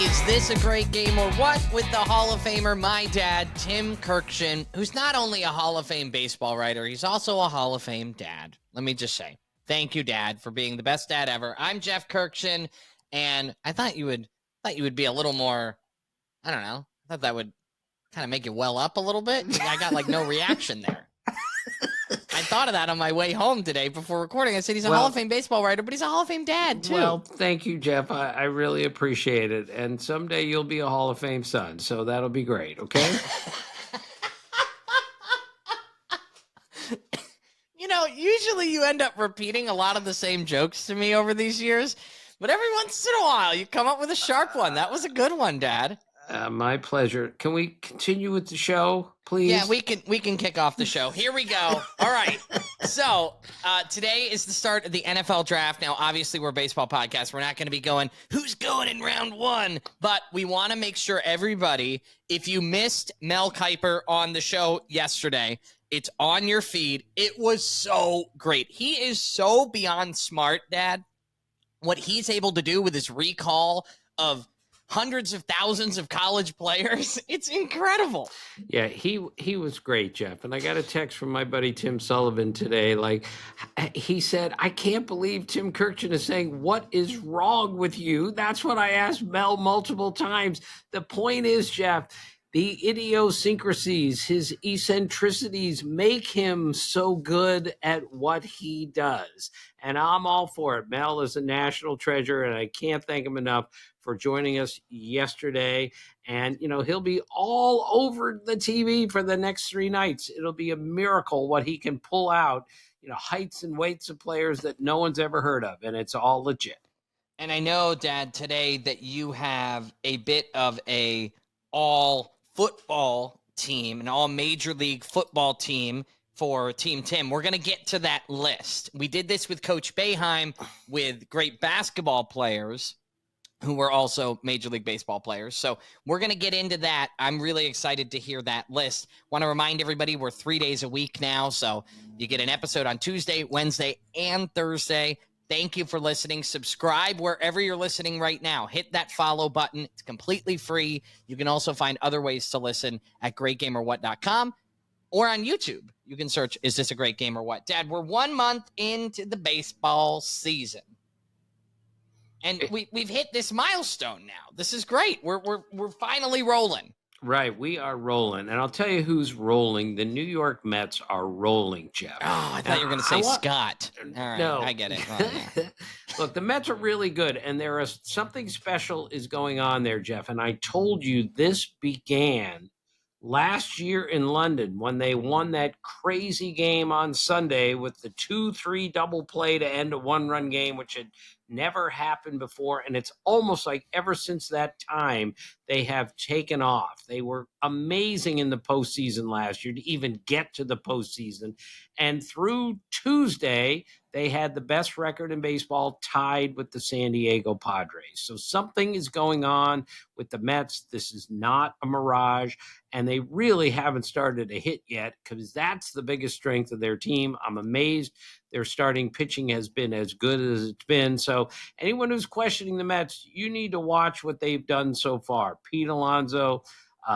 Is this a great game or what? With the Hall of Famer, my dad, Tim Kurkjian, who's not only a Hall of Fame baseball writer, he's also a Hall of Fame dad. Let me just say, thank you, Dad, for being the best dad ever. I'm Jeff Kurkjian, and I thought you would be a little more, I don't know, I thought that would kind of make you well up a little bit. I got like no reaction there. I thought of that on my way home today before recording. I said he's a Hall of Fame baseball writer, but he's a Hall of Fame dad, too. Well, thank you, Jeff. I really appreciate it. And someday you'll be a Hall of Fame son, so that'll be great, okay? Usually you end up repeating a lot of the same jokes to me over these years, but every once in a while you come up with a sharp one. That was a good one, Dad. My pleasure. Can we continue with the show, please? Yeah, we can kick off the show. Here we go. All right. So today is the start of the NFL draft. Now, obviously, we're a baseball podcast. We're not going to be going, who's going in round one? But we want to make sure everybody, if you missed Mel Kiper on the show yesterday, it's on your feed. It was so great. He is so beyond smart, Dad. What he's able to do with his recall of hundreds of thousands of college players. It's incredible. Yeah, he was great, Jeff. And I got a text from my buddy Tim Sullivan today. Like, he said, I can't believe Tim Kurkjian is saying, what is wrong with you? That's what I asked Mel multiple times. The point is, Jeff, the idiosyncrasies, his eccentricities make him so good at what he does. And I'm all for it. Mel is a national treasure, and I can't thank him enough for joining us yesterday. And, he'll be all over the TV for the next 3 nights. It'll be a miracle what he can pull out, heights and weights of players that no one's ever heard of. And it's all legit. And I know, Dad, today that you have a bit of a all football team, an all Major League football team for Team Tim. We're going to get to that list. We did this with Coach Boeheim with great basketball players who were also Major League Baseball players. So we're going to get into that. I'm really excited to hear that list. Want to remind everybody we're 3 days a week now. So you get an episode on Tuesday, Wednesday, and Thursday. Thank you for listening. Subscribe wherever you're listening right now. Hit that follow button. It's completely free. You can also find other ways to listen at greatgameorwhat.com or on YouTube. You can search, Is This a Great Game or What? Dad, we're 1 month into the baseball season. And we've hit this milestone now. This is great. We're finally rolling. Right, we are rolling. And I'll tell you who's rolling. The New York Mets are rolling, Jeff. Oh, I thought you were going to say Scott. All right, no. I get it. Oh, yeah. Look, the Mets are really good, and something special is going on there, Jeff. And I told you this began last year in London when they won that crazy game on Sunday with the 2-3 double play to end a 1-run game, which had never happened before. And it's almost like ever since that time, they have taken off. They were amazing in the postseason last year to even get to the postseason. And through Tuesday, they had the best record in baseball, tied with the San Diego Padres. So something is going on with the Mets. This is not a mirage. And they really haven't started to hit yet because that's the biggest strength of their team. I'm amazed their starting pitching has been as good as it's been. So anyone who's questioning the Mets, you need to watch what they've done so far. Pete Alonso,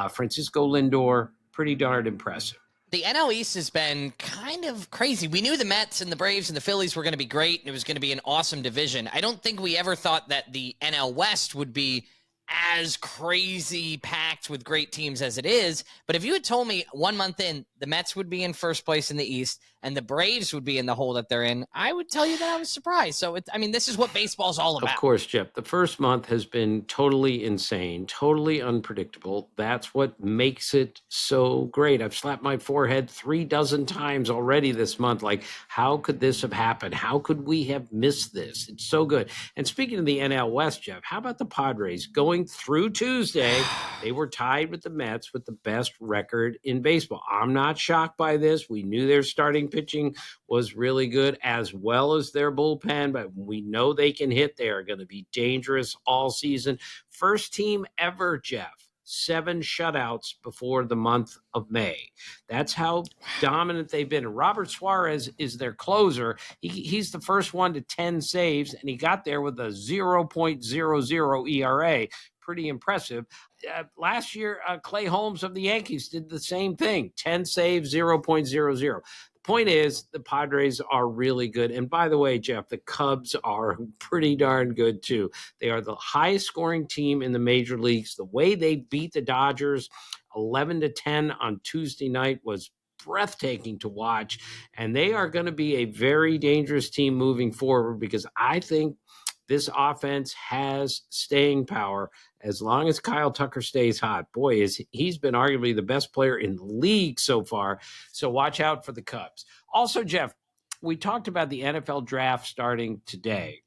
Francisco Lindor, pretty darn impressive. The NL East has been kind of crazy. We knew the Mets and the Braves and the Phillies were going to be great, and it was going to be an awesome division. I don't think we ever thought that the NL West would be as crazy packed with great teams as it is. But if you had told me 1 month in, the Mets would be in first place in the East and the Braves would be in the hole that they're in, I would tell you that I was surprised. So, this is what baseball's all about. Of course, Jeff. The first month has been totally insane, totally unpredictable. That's what makes it so great. I've slapped my forehead 36 times already this month. Like, how could this have happened? How could we have missed this? It's so good. And speaking of the NL West, Jeff, how about the Padres? Going through Tuesday, they were tied with the Mets with the best record in baseball. I'm not shocked by this. We knew their starting pitching was really good as well as their bullpen, but we know they can hit. They are going to be dangerous all season. First team ever, Jeff, 7 shutouts before the month of May. That's how dominant they've been. And Robert Suarez is their closer. He's the first one to 10 saves, and he got there with a 0.00 ERA. Pretty impressive. Last year, Clay Holmes of the Yankees did the same thing, 10 saves, 0.00. Point is, the Padres are really good. And by the way, Jeff, the Cubs are pretty darn good too. They are the highest scoring team in the major leagues. The way they beat the Dodgers 11-10 on Tuesday night was breathtaking to watch. And they are going to be a very dangerous team moving forward, because I think this offense has staying power as long as Kyle Tucker stays hot. Boy, he's been arguably the best player in the league so far. So watch out for the Cubs. Also, Jeff, we talked about the NFL draft starting today.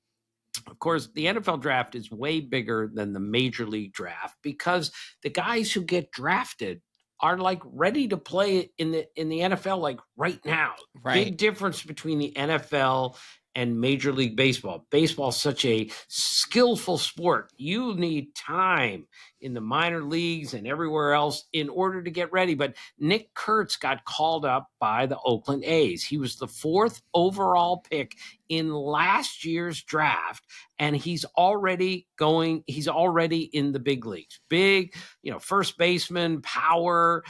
Of course, the NFL draft is way bigger than the Major League draft, because the guys who get drafted are like ready to play in the NFL like right now. Right. Big difference between the NFL and Major League Baseball. Baseball is such a skillful sport. You need time in the minor leagues and everywhere else in order to get ready. But Nick Kurtz got called up by the Oakland A's. He was the 4th overall pick in last year's draft, and he's already in the big leagues. Big, first baseman, power,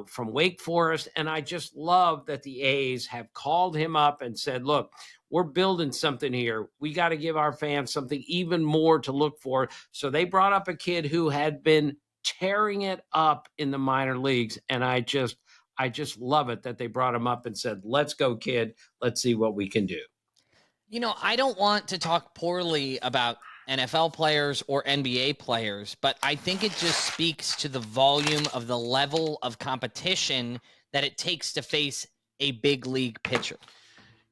from Wake Forest. And I just love that the A's have called him up and said, look, we're building something here. We got to give our fans something even more to look for. So they brought up a kid who had been tearing it up in the minor leagues. And I just love it that they brought him up and said, let's go, kid. Let's see what we can do. I don't want to talk poorly about NFL players or NBA players, but I think it just speaks to the volume of the level of competition that it takes to face a big league pitcher.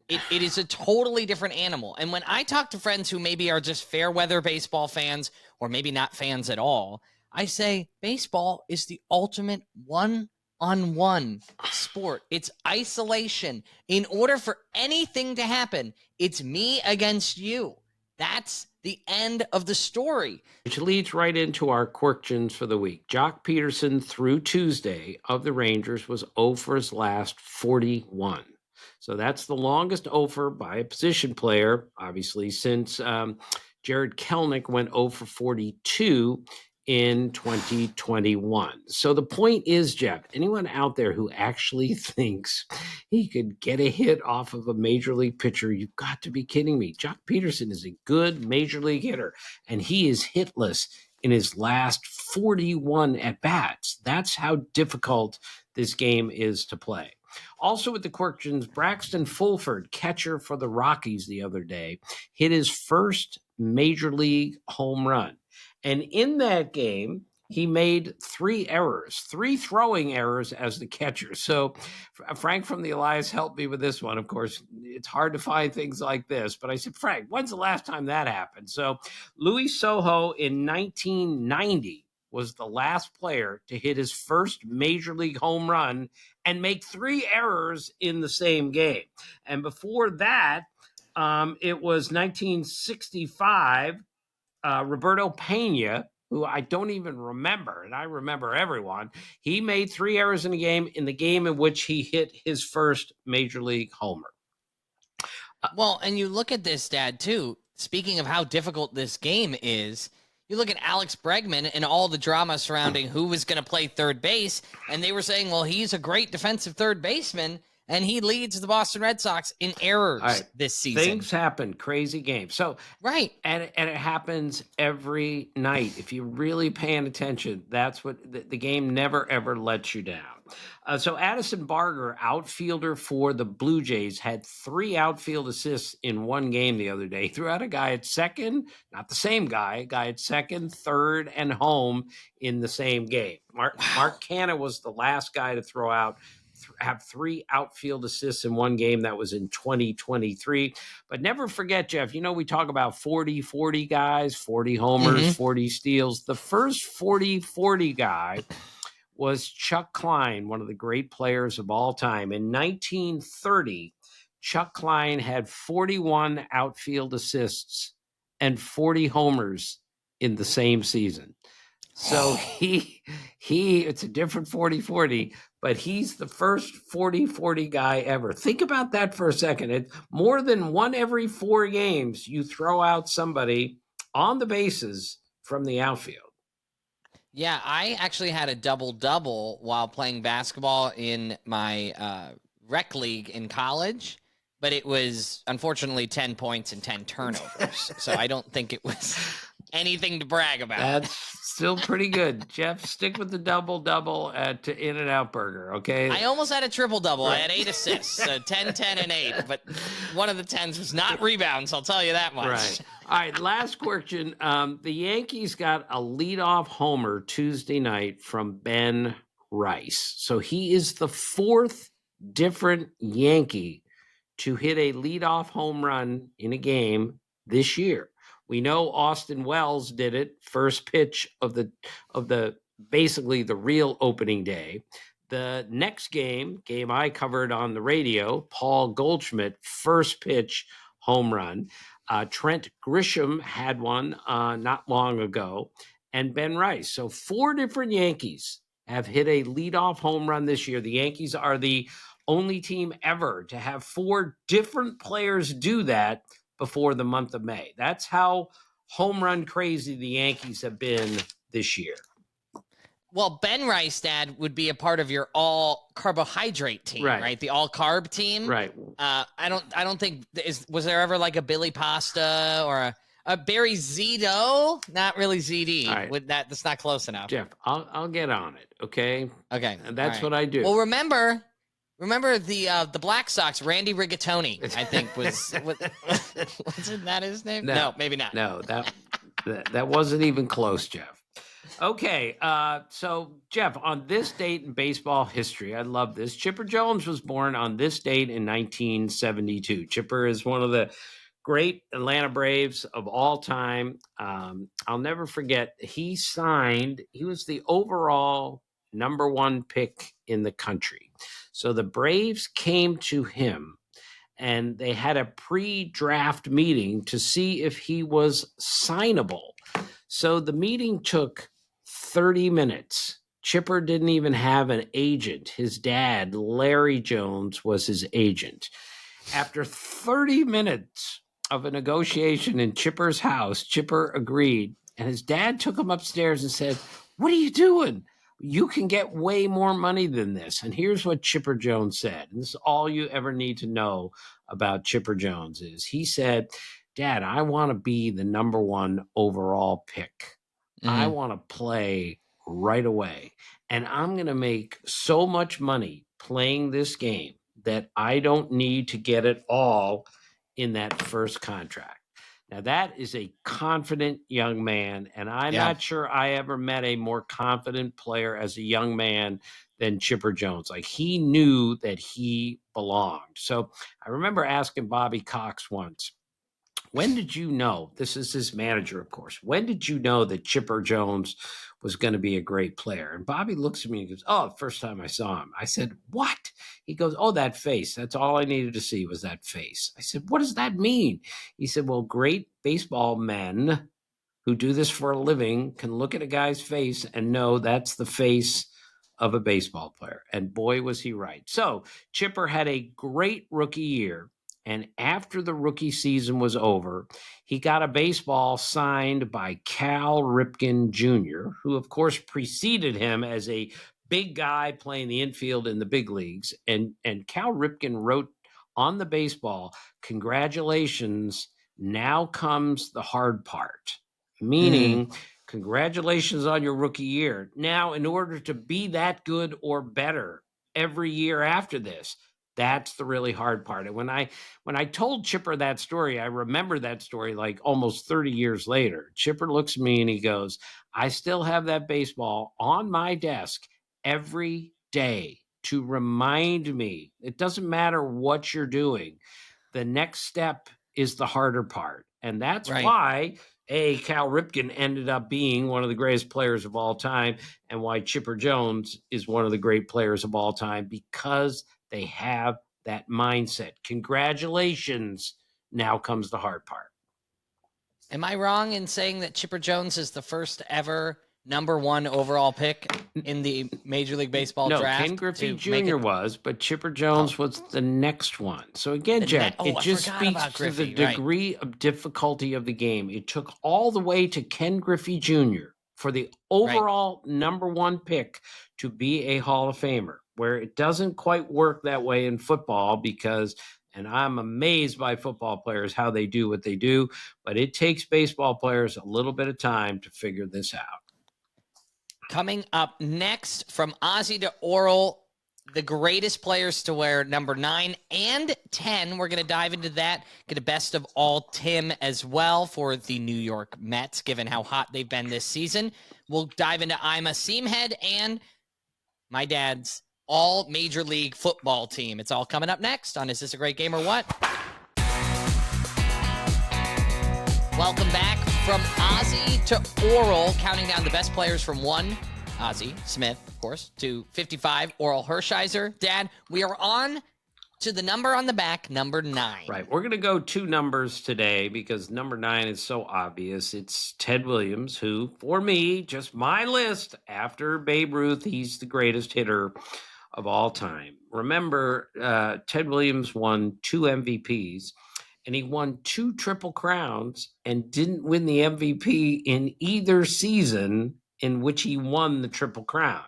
It is a totally different animal. And when I talk to friends who maybe are just fair weather baseball fans, or maybe not fans at all, I say baseball is the ultimate one-on-one sport. It's isolation. In order for anything to happen, it's me against you. That's the end of the story. Which leads right into our Quirkjians for the week. Jock Peterson, through Tuesday, of the Rangers, was 0 for his last 41. So that's the longest over by a position player, obviously, since Jared Kelenic went 0 for 42 in 2021. So the point is, Jeff, anyone out there who actually thinks he could get a hit off of a major league pitcher, you've got to be kidding me. Jock Peterson is a good major league hitter, and he is hitless in his last 41 at-bats. That's how difficult this game is to play. Also with the Quirkjians, Braxton Fulford, catcher for the Rockies the other day, hit his first major league home run. And in that game, he made 3 throwing errors as the catcher. So Frank from the Elias helped me with this one. Of course, it's hard to find things like this. But I said, Frank, when's the last time that happened? So Luis Sojo in 1990 was the last player to hit his first major league home run and make 3 errors in the same game. And before that, it was 1965, Roberto Pena, who I don't even remember, and I remember everyone. He made 3 errors in the game in which he hit his first major league homer. Well, and you look at this, Dad, too. Speaking of how difficult this game is, you look at Alex Bregman and all the drama surrounding who was going to play third base, and they were saying, well, he's a great defensive third baseman, and he leads the Boston Red Sox in errors this season. Things happen, crazy games. So right, and it happens every night. If you're really paying attention, that's what the game never ever lets you down. So Addison Barger, outfielder for the Blue Jays, had 3 outfield assists in one game the other day. He threw out a guy at second, not the same guy, a guy at second, third, and home in the same game. Mark Canha was the last guy to throw out. Have 3 outfield assists in one game. That was in 2023. But never forget, Jeff, we talk about 40-40 guys, 40 homers, 40 steals. The first 40-40 guy was Chuck Klein, one of the great players of all time. In 1930, Chuck Klein had 41 outfield assists and 40 homers in the same season. So it's a different 40-40, but he's the first 40-40 guy ever. Think about that for a second. It's more than one every 4 games you throw out somebody on the bases from the outfield. Yeah, I actually had a double-double while playing basketball in my rec league in college, but it was unfortunately 10 points and 10 turnovers. So I don't think it was anything to brag about. That's still pretty good. Jeff, stick with the double-double at In-N-Out Burger, okay? I almost had a triple-double. Right. I had 8 assists, so 10, 10, and 8, but one of the 10s was not rebounds, I'll tell you that much. Right. All right, last question. The Yankees got a leadoff homer Tuesday night from Ben Rice. So he is the 4th different Yankee to hit a leadoff home run in a game this year. We know Austin Wells did it first pitch of the basically the real opening day. The next game I covered on the radio, Paul Goldschmidt, first pitch home run. Trent Grisham had one not long ago, and Ben Rice. So 4 different Yankees have hit a leadoff home run this year. The Yankees are the only team ever to have 4 different players do that before the month of May. That's how home run crazy the Yankees have been this year. Well, Ben Rice, Dad, would be a part of your all carbohydrate team, right? The all carb team, right? I don't think was there ever like a Billy Pasta or a Barry Zito? Not really ZD. Right. With that's not close enough. Jeff, I'll get on it. Okay. Okay. And that's what I do. Well, remember the Black Sox, Randy Rigatoni, I think wasn't that his name? No, maybe not. No, that wasn't even close, Jeff. Okay, so Jeff, on this date in baseball history, I love this. Chipper Jones was born on this date in 1972. Chipper is one of the great Atlanta Braves of all time. I'll never forget, he was the overall number 1 pick in the country. So the Braves came to him and they had a pre-draft meeting to see if he was signable. So the meeting took 30 minutes. Chipper didn't even have an agent. His dad, Larry Jones, was his agent. After 30 minutes of a negotiation in Chipper's house, Chipper agreed, and his dad took him upstairs and said, "What are you doing? You can get way more money than this." And here's what Chipper Jones said. And this is all you ever need to know about Chipper Jones is he said, "Dad, I want to be the number 1 overall pick. I want to play right away. And I'm going to make so much money playing this game that I don't need to get it all in that first contract." Now, that is a confident young man, and I'm not sure I ever met a more confident player as a young man than Chipper Jones. Like, he knew that he belonged. So I remember asking Bobby Cox once, when did you know, this is his manager, of course, when did you know that Chipper Jones was going to be a great player? And Bobby looks at me and goes, "Oh, the first time I saw him." I said, "What?" He goes, "Oh, that face. That's all I needed to see was that face." I said, "What does that mean?" He said, "Well, great baseball men who do this for a living can look at a guy's face and know that's the face of a baseball player." And boy, was he right. So Chipper had a great rookie year. And after the rookie season was over, he got a baseball signed by Cal Ripken Jr., who, of course, preceded him as a big guy playing the infield in the big leagues. And Cal Ripken wrote on the baseball, "Congratulations, now comes the hard part," meaning congratulations on your rookie year. Now, in order to be that good or better every year after this, that's the really hard part. And when I told Chipper that story, I remember that story like almost 30 years later. Chipper looks at me and he goes, "I still have that baseball on my desk every day to remind me it doesn't matter what you're doing. The next step is the harder part." And that's why Cal Ripken ended up being one of the greatest players of all time, and why Chipper Jones is one of the great players of all time, because they have that mindset. Congratulations. Now comes the hard part. Am I wrong in saying that Chipper Jones is the first ever number 1 overall pick in the Major League Baseball draft? Ken Griffey Jr. was, but Chipper Jones was the next one. So again, Jeff, it just speaks to the degree of difficulty of the game. It took all the way to Ken Griffey Jr. for the overall number 1 pick to be a Hall of Famer, where it doesn't quite work that way in football because, and I'm amazed by football players how they do what they do, but it takes baseball players a little bit of time to figure this out. Coming up next, from Ozzy to Oral, the greatest players to wear number 9 and 10. We're going to dive into that, get a best of all Tim as well for the New York Mets, given how hot they've been this season. We'll dive into I'm a Seamhead and my dad's all Major League Football team. It's all coming up next on Is This a Great Game or What? Welcome back from Ozzy to Oral, counting down the best players from 1, Ozzy Smith, of course, to 55, Oral Hershiser. Dad, we are on to the number on the back, number 9. Right. We're going to go 2 numbers today because number 9 is so obvious. It's Ted Williams, who, for me, just my list, after Babe Ruth, he's the greatest hitter of all time. Remember, Ted Williams won 2 MVPs. And he won 2 Triple Crowns and didn't win the MVP in either season in which he won the Triple Crown.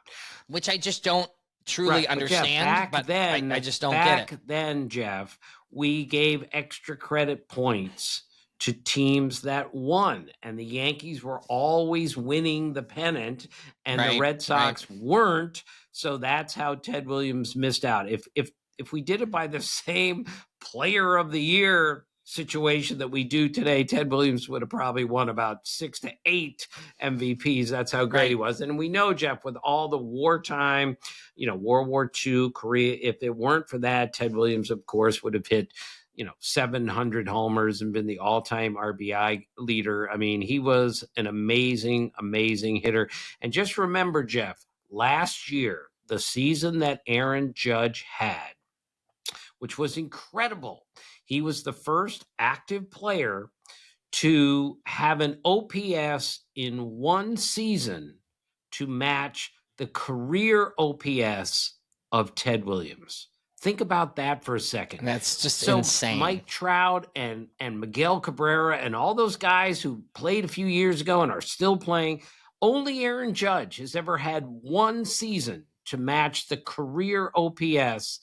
Which I just don't truly understand. But then, I just don't get it. Back then, Jeff, we gave extra credit points to teams that won. And the Yankees were always winning the pennant, and the Red Sox weren't. So that's how Ted Williams missed out. If we did it by the same player of the year situation that we do today, Ted Williams would have probably won about 6 to 8 MVPs. That's how great he was. And we know, Jeff, with all the wartime, World War II, Korea, if it weren't for that, Ted Williams, of course, would have hit, 700 homers and been the all-time RBI leader. I mean, he was an amazing, amazing hitter. And just remember, Jeff, last year, the season that Aaron Judge had, which was incredible. He was the first active player to have an OPS in one season to match the career OPS of Ted Williams. Think about that for a second. That's just insane. Mike Trout and Miguel Cabrera and all those guys who played a few years ago and are still playing, only Aaron Judge has ever had one season to match the career OPS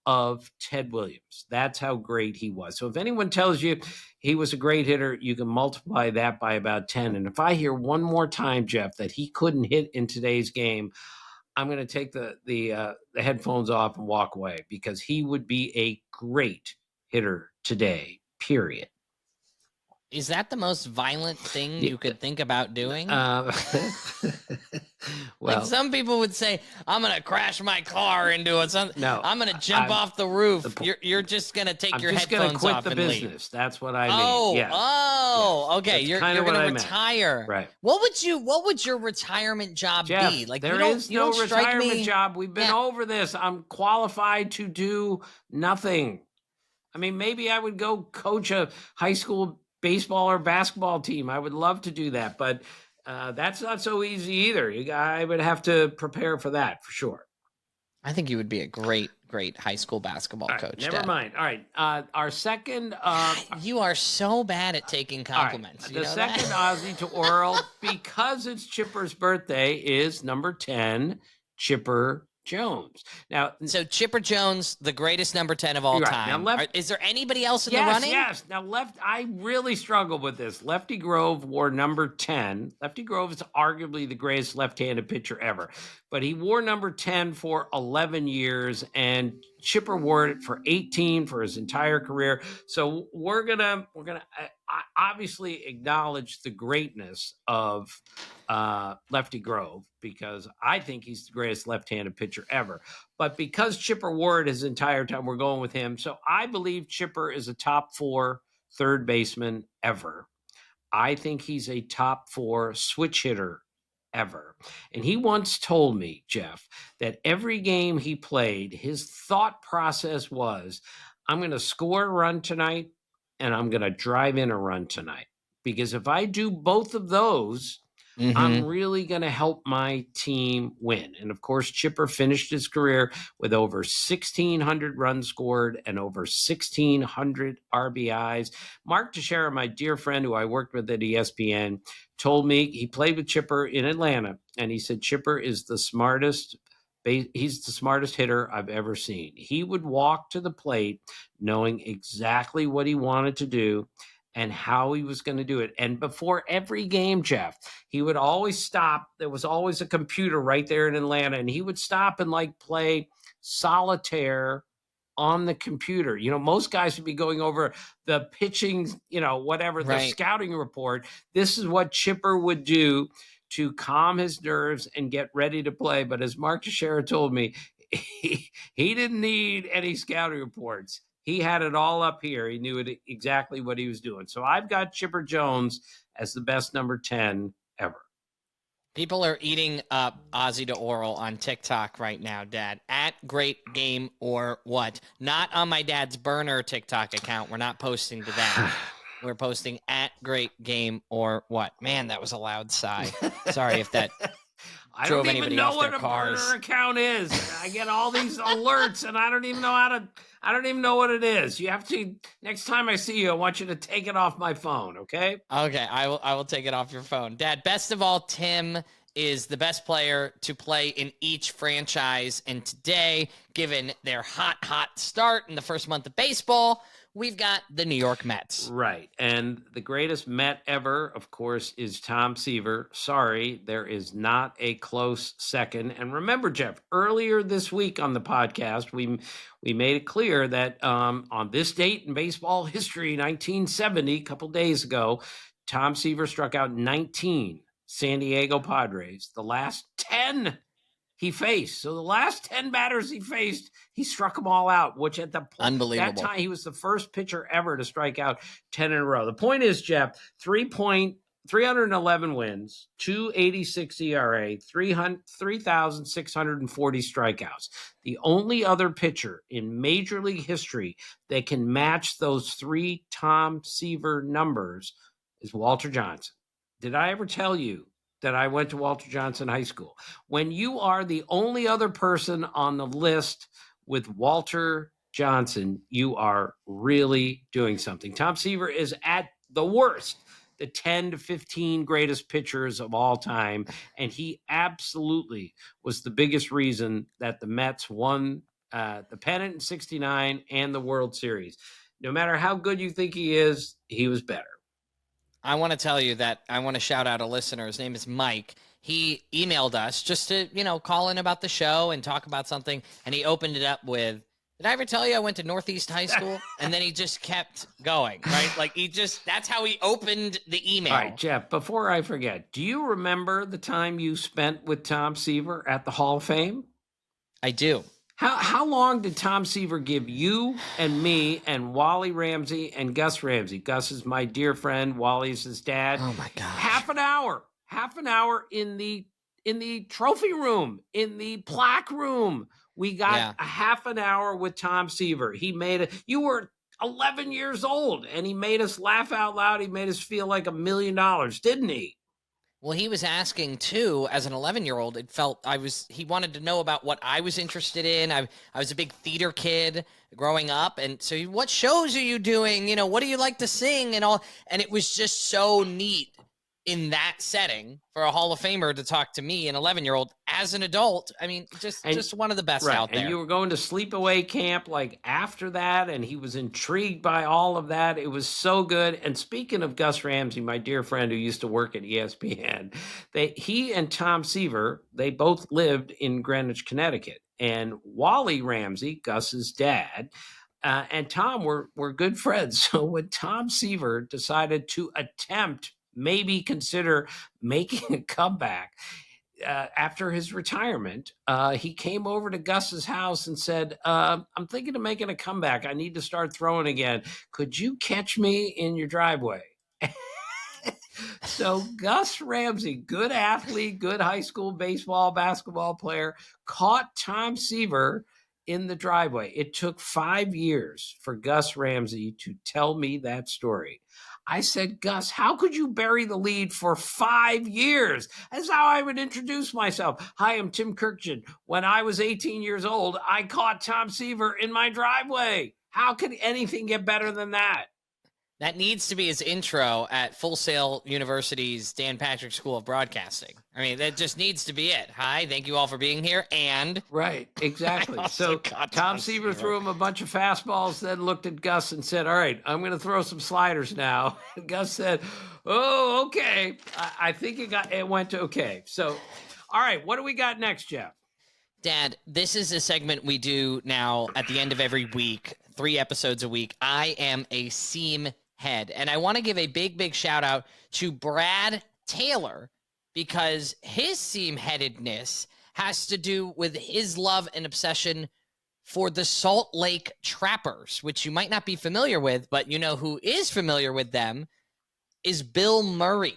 of Ted Williams. That's how great he was. So if anyone tells you he was a great hitter, you can multiply that by about 10. And if I hear one more time, Jeff, that he couldn't hit in today's game, I'm going to take the headphones off and walk away, because he would be a great hitter today, period. Is that the most violent thing you could think about doing? Well, like some people would say, I'm going to crash my car into it. No, I'm going to jump off the roof. You're just going to take your headphones off and leave. I'm just going to quit the business. That's what I mean. Yes. Okay. You're going to retire. Right. What would your retirement job be? Like, there is no retirement job. We've been over this. I'm qualified to do nothing. I mean, maybe I would go coach a high school baseball or basketball team. I would love to do that, but that's not so easy either. I would have to prepare for that for sure. I think you would be a great high school basketball coach. Never mind. All right. Our second. You are so bad at taking compliments. Right. The second Ozzy to Oral, because it's Chipper's birthday, is number 10, Chipper Jones. Now, so Chipper Jones, the greatest number 10 of all time. Now is there anybody else in the running? Yes. Now, I really struggled with this. Lefty Grove wore number 10. Lefty Grove is arguably the greatest left-handed pitcher ever, but he wore number 10 for 11 years, and Chipper wore it for 18 for his entire career. So we're gonna obviously acknowledge the greatness of Lefty Grove, because I think he's the greatest left-handed pitcher ever. But because Chipper wore it his entire time, we're going with him. So I believe Chipper is a top 4 third baseman ever. I think he's a top 4 switch hitter ever. And he once told me, Jeff, that every game he played, his thought process was, I'm going to score a run tonight and I'm going to drive in a run tonight. Because if I do both of those, I'm Mm-hmm. really going to help my team win. And of course, Chipper finished his career with over 1,600 runs scored and over 1,600 RBIs. Mark Teixeira, my dear friend who I worked with at ESPN, told me he played with Chipper in Atlanta, and he said Chipper is the smartest. He's the smartest hitter I've ever seen. He would walk to the plate knowing exactly what he wanted to do and how he was going to do it. And before every game, Jeff, he would always stop. There was always a computer right there in Atlanta, and he would stop and like play solitaire on the computer. Most guys would be going over the pitching, whatever, the Right. scouting report. This is what Chipper would do to calm his nerves and get ready to play. But as Mark Teixeira told me, he didn't need any scouting reports. He had it all up here. He knew exactly what he was doing. So I've got Chipper Jones as the best number 10 ever. People are eating up Ozzy to Oral on TikTok right now, Dad. At Great Game or What? Not on my dad's burner TikTok account. We're not posting to that. We're posting at Great Game or What? Man, that was a loud sigh. Sorry if that I drove don't even anybody know off what their a cars. burner account is. I get all these alerts, and I don't even know what it is. You have to, next time I see you, I want you to take it off my phone, okay? Okay, I will take it off your phone. Dad, best of all, Tim is the best player to play in each franchise. And today, given their hot start in the first month of baseball, we've got the New York Mets. Right. And the greatest Met ever, of course, is Tom Seaver. Sorry, there is not a close second. And remember, Jeff, earlier this week on the podcast, we made it clear that on this date in baseball history, 1970, a couple days ago, Tom Seaver struck out 19 San Diego Padres. The last 10 he faced. So the last 10 batters he faced, he struck them all out, which at the Unbelievable. that time, he was the first pitcher ever to strike out 10 in a row. The point is, Jeff, 311 wins, 286 ERA, 3,640 strikeouts. The only other pitcher in Major League history that can match those three Tom Seaver numbers is Walter Johnson. Did I ever tell you that I went to Walter Johnson High School? When you are the only other person on the list with Walter Johnson, you are really doing something. Tom Seaver is at the worst the 10 to 15 greatest pitchers of all time, and he absolutely was the biggest reason that the Mets won the pennant in '69 and the World Series. No matter how good you think he is, he was better. I want to tell you that I want to shout out a listener. His name is Mike. He emailed us just to, call in about the show and talk about something. And he opened it up with, did I ever tell you I went to Northeast High School? And then he just kept going, right? Like that's how he opened the email. All right, Jeff, before I forget, do you remember the time you spent with Tom Seaver at the Hall of Fame? I do. How long did Tom Seaver give you and me and Wally Ramsey and Gus Ramsey? Gus is my dear friend. Wally's his dad. Oh my gosh. Half an hour in the trophy room, in the plaque room. We got a half an hour with Tom Seaver. He made it. You were 11 years old, and he made us laugh out loud. He made us feel like $1 million, didn't he? Well, he was asking too, as an 11-year-old, he wanted to know about what I was interested in. I was a big theater kid growing up. And so what shows are you doing? What do you like to sing and all? And it was just so neat in that setting for a Hall of Famer to talk to me, an 11-year-old, as an adult. I mean, just one of the best out there. And you were going to sleepaway camp like after that, and he was intrigued by all of that. It was so good. And speaking of Gus Ramsey, my dear friend who used to work at ESPN, he and Tom Seaver, they both lived in Greenwich, Connecticut. And Wally Ramsey, Gus's dad, and Tom were good friends. So when Tom Seaver decided to maybe consider making a comeback after his retirement, he came over to Gus's house and said, I'm thinking of making a comeback. I need to start throwing again. Could you catch me in your driveway? So Gus Ramsey, good athlete, good high school basketball player, caught Tom Seaver in the driveway. It took 5 years for Gus Ramsey to tell me that story. I said, Gus, how could you bury the lead for 5 years? That's how I would introduce myself. Hi, I'm Tim Kurkjian. When I was 18 years old, I caught Tom Seaver in my driveway. How could anything get better than that? That needs to be his intro at Full Sail University's Dan Patrick School of Broadcasting. I mean, that just needs to be it. Hi, thank you all for being here. And right, exactly. So Tom Seaver threw him a bunch of fastballs, then looked at Gus and said, all right, I'm going to throw some sliders now. And Gus said, oh, okay. I think it went okay. So, all right, what do we got next, Jeff? Dad, this is a segment we do now at the end of every week, 3 episodes a week. I am a seam head. And I want to give a big shout out to Brad Taylor, because his seam-headedness has to do with his love and obsession for the Salt Lake Trappers, which you might not be familiar with, but you know who is familiar with them is Bill Murray,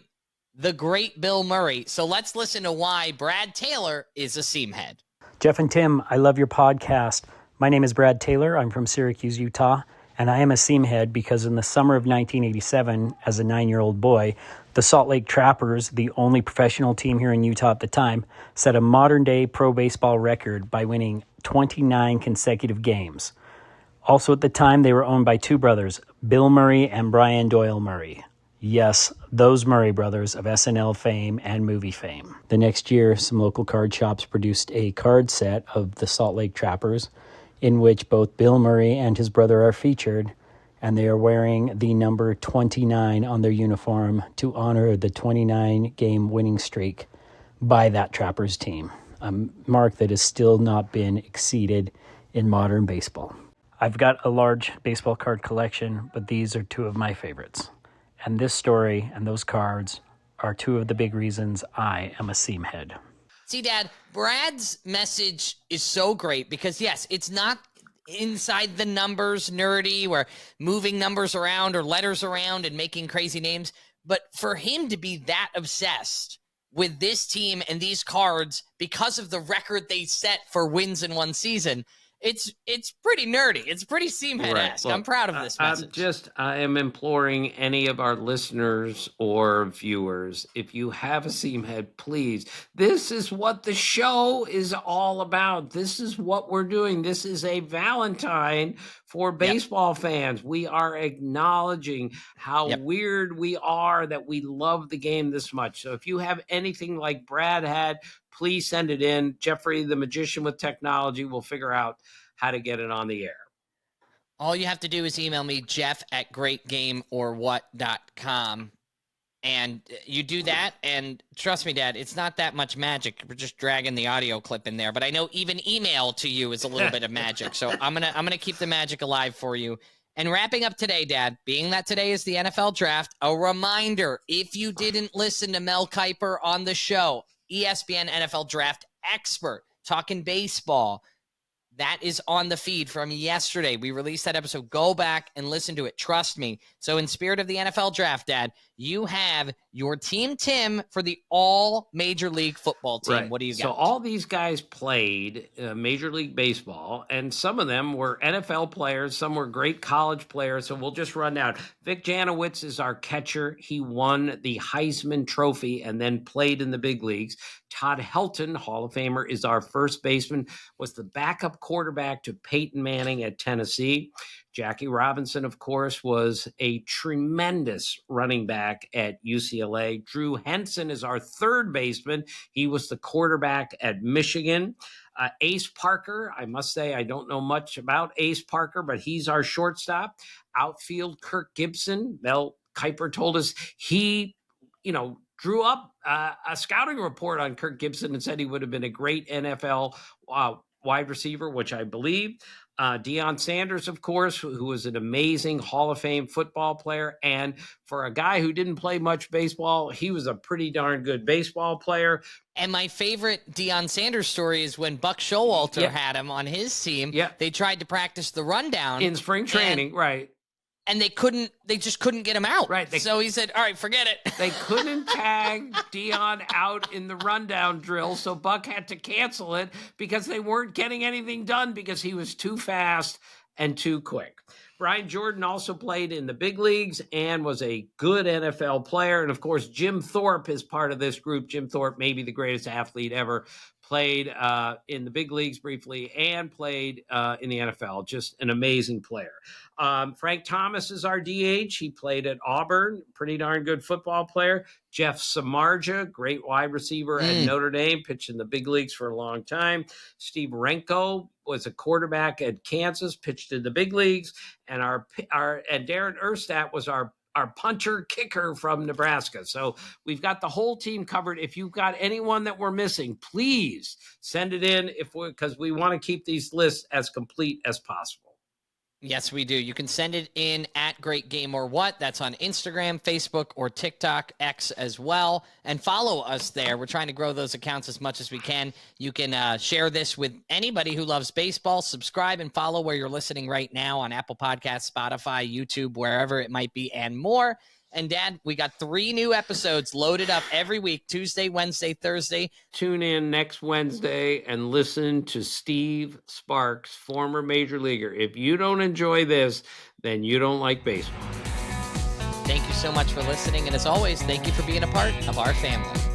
the great Bill Murray. So let's listen to why Brad Taylor is a seam head. Jeff and Tim, I love your podcast. My name is Brad Taylor. I'm from Syracuse, Utah, and I am a seamhead because in the summer of 1987, as a 9-year-old boy, the Salt Lake Trappers, the only professional team here in Utah at the time, set a modern-day pro baseball record by winning 29 consecutive games. Also at the time, they were owned by 2 brothers, Bill Murray and Brian Doyle Murray. Yes, those Murray brothers of SNL fame and movie fame. The next year, some local card shops produced a card set of the Salt Lake Trappers, in which both Bill Murray and his brother are featured, and they are wearing the number 29 on their uniform to honor the 29-game winning streak by that Trappers team, a mark that has still not been exceeded in modern baseball. I've got a large baseball card collection, but these are 2 of my favorites. And this story and those cards are 2 of the big reasons I am a seamhead. See, Dad, Brad's message is so great because, yes, it's not inside the numbers nerdy or moving numbers around or letters around and making crazy names. But for him to be that obsessed with this team and these cards because of the record they set for wins in one season, it's pretty nerdy. It's pretty seamhead-esque. Right. I'm proud of this message. I am imploring any of our listeners or viewers, if you have a seamhead, please. This is what the show is all about. This is what we're doing. This is a Valentine for baseball fans. We are acknowledging how weird we are that we love the game this much. So if you have anything like Brad had, please send it in. Jeffrey, the magician with technology, will figure out how to get it on the air. All you have to do is email me, jeff@greatgameorwhat.com. And you do that, and trust me, Dad, it's not that much magic. We're just dragging the audio clip in there. But I know even email to you is a little bit of magic. So I'm gonna keep the magic alive for you. And wrapping up today, Dad, being that today is the NFL draft, a reminder, if you didn't listen to Mel Kiper on the show, ESPN NFL draft expert, talking baseball, that is on the feed from yesterday. We released that episode. Go back and listen to it. Trust me. So in spirit of the NFL draft, Dad, you have your team, Tim, for the all Major League Football team. Right. What do you got? So all these guys played Major League Baseball, and some of them were NFL players. Some were great college players. So we'll just run down. Vic Janowitz is our catcher. He won the Heisman Trophy and then played in the big leagues. Todd Helton, Hall of Famer, is our first baseman, was the backup quarterback to Peyton Manning at Tennessee. Jackie Robinson, of course, was a tremendous running back at UCLA. Drew Henson is our third baseman. He was the quarterback at Michigan. Ace Parker, I must say I don't know much about Ace Parker, but he's our shortstop. Outfield, Kirk Gibson. Mel Kiper told us he, drew up a scouting report on Kirk Gibson and said he would have been a great NFL wide receiver, which I believe. Deion Sanders, of course, who was an amazing Hall of Fame football player. And for a guy who didn't play much baseball, he was a pretty darn good baseball player. And my favorite Deion Sanders story is when Buck Showalter had him on his team. Yeah. They tried to practice the rundown. In spring training, right. And they just couldn't get him out. Right. So he said, all right, forget it. They couldn't tag Deion out in the rundown drill, so Buck had to cancel it because they weren't getting anything done because he was too fast and too quick. Brian Jordan also played in the big leagues and was a good NFL player. And of course, Jim Thorpe is part of this group. Jim Thorpe, maybe the greatest athlete ever, played in the big leagues briefly and played in the NFL. Just an amazing player. Frank Thomas is our DH. He played at Auburn, pretty darn good football player. Jeff Samardzija, great wide receiver at Notre Dame, pitched in the big leagues for a long time. Steve Renko was a quarterback at Kansas, pitched in the big leagues. And and Darren Erstadt was our punter kicker from Nebraska. So we've got the whole team covered. If you've got anyone that we're missing, please send it in because we want to keep these lists as complete as possible. Yes, we do. You can send it in at Great Game or What. That's on Instagram, Facebook, or TikTok, X as well. And follow us there. We're trying to grow those accounts as much as we can. You can share this with anybody who loves baseball. Subscribe and follow where you're listening right now on Apple Podcasts, Spotify, YouTube, wherever it might be, and more. And Dad, we got 3 new episodes loaded up every week, Tuesday, Wednesday, Thursday. Tune in next Wednesday and listen to Steve Sparks, former major leaguer. If you don't enjoy this, then you don't like baseball. Thank you so much for listening. And as always, thank you for being a part of our family.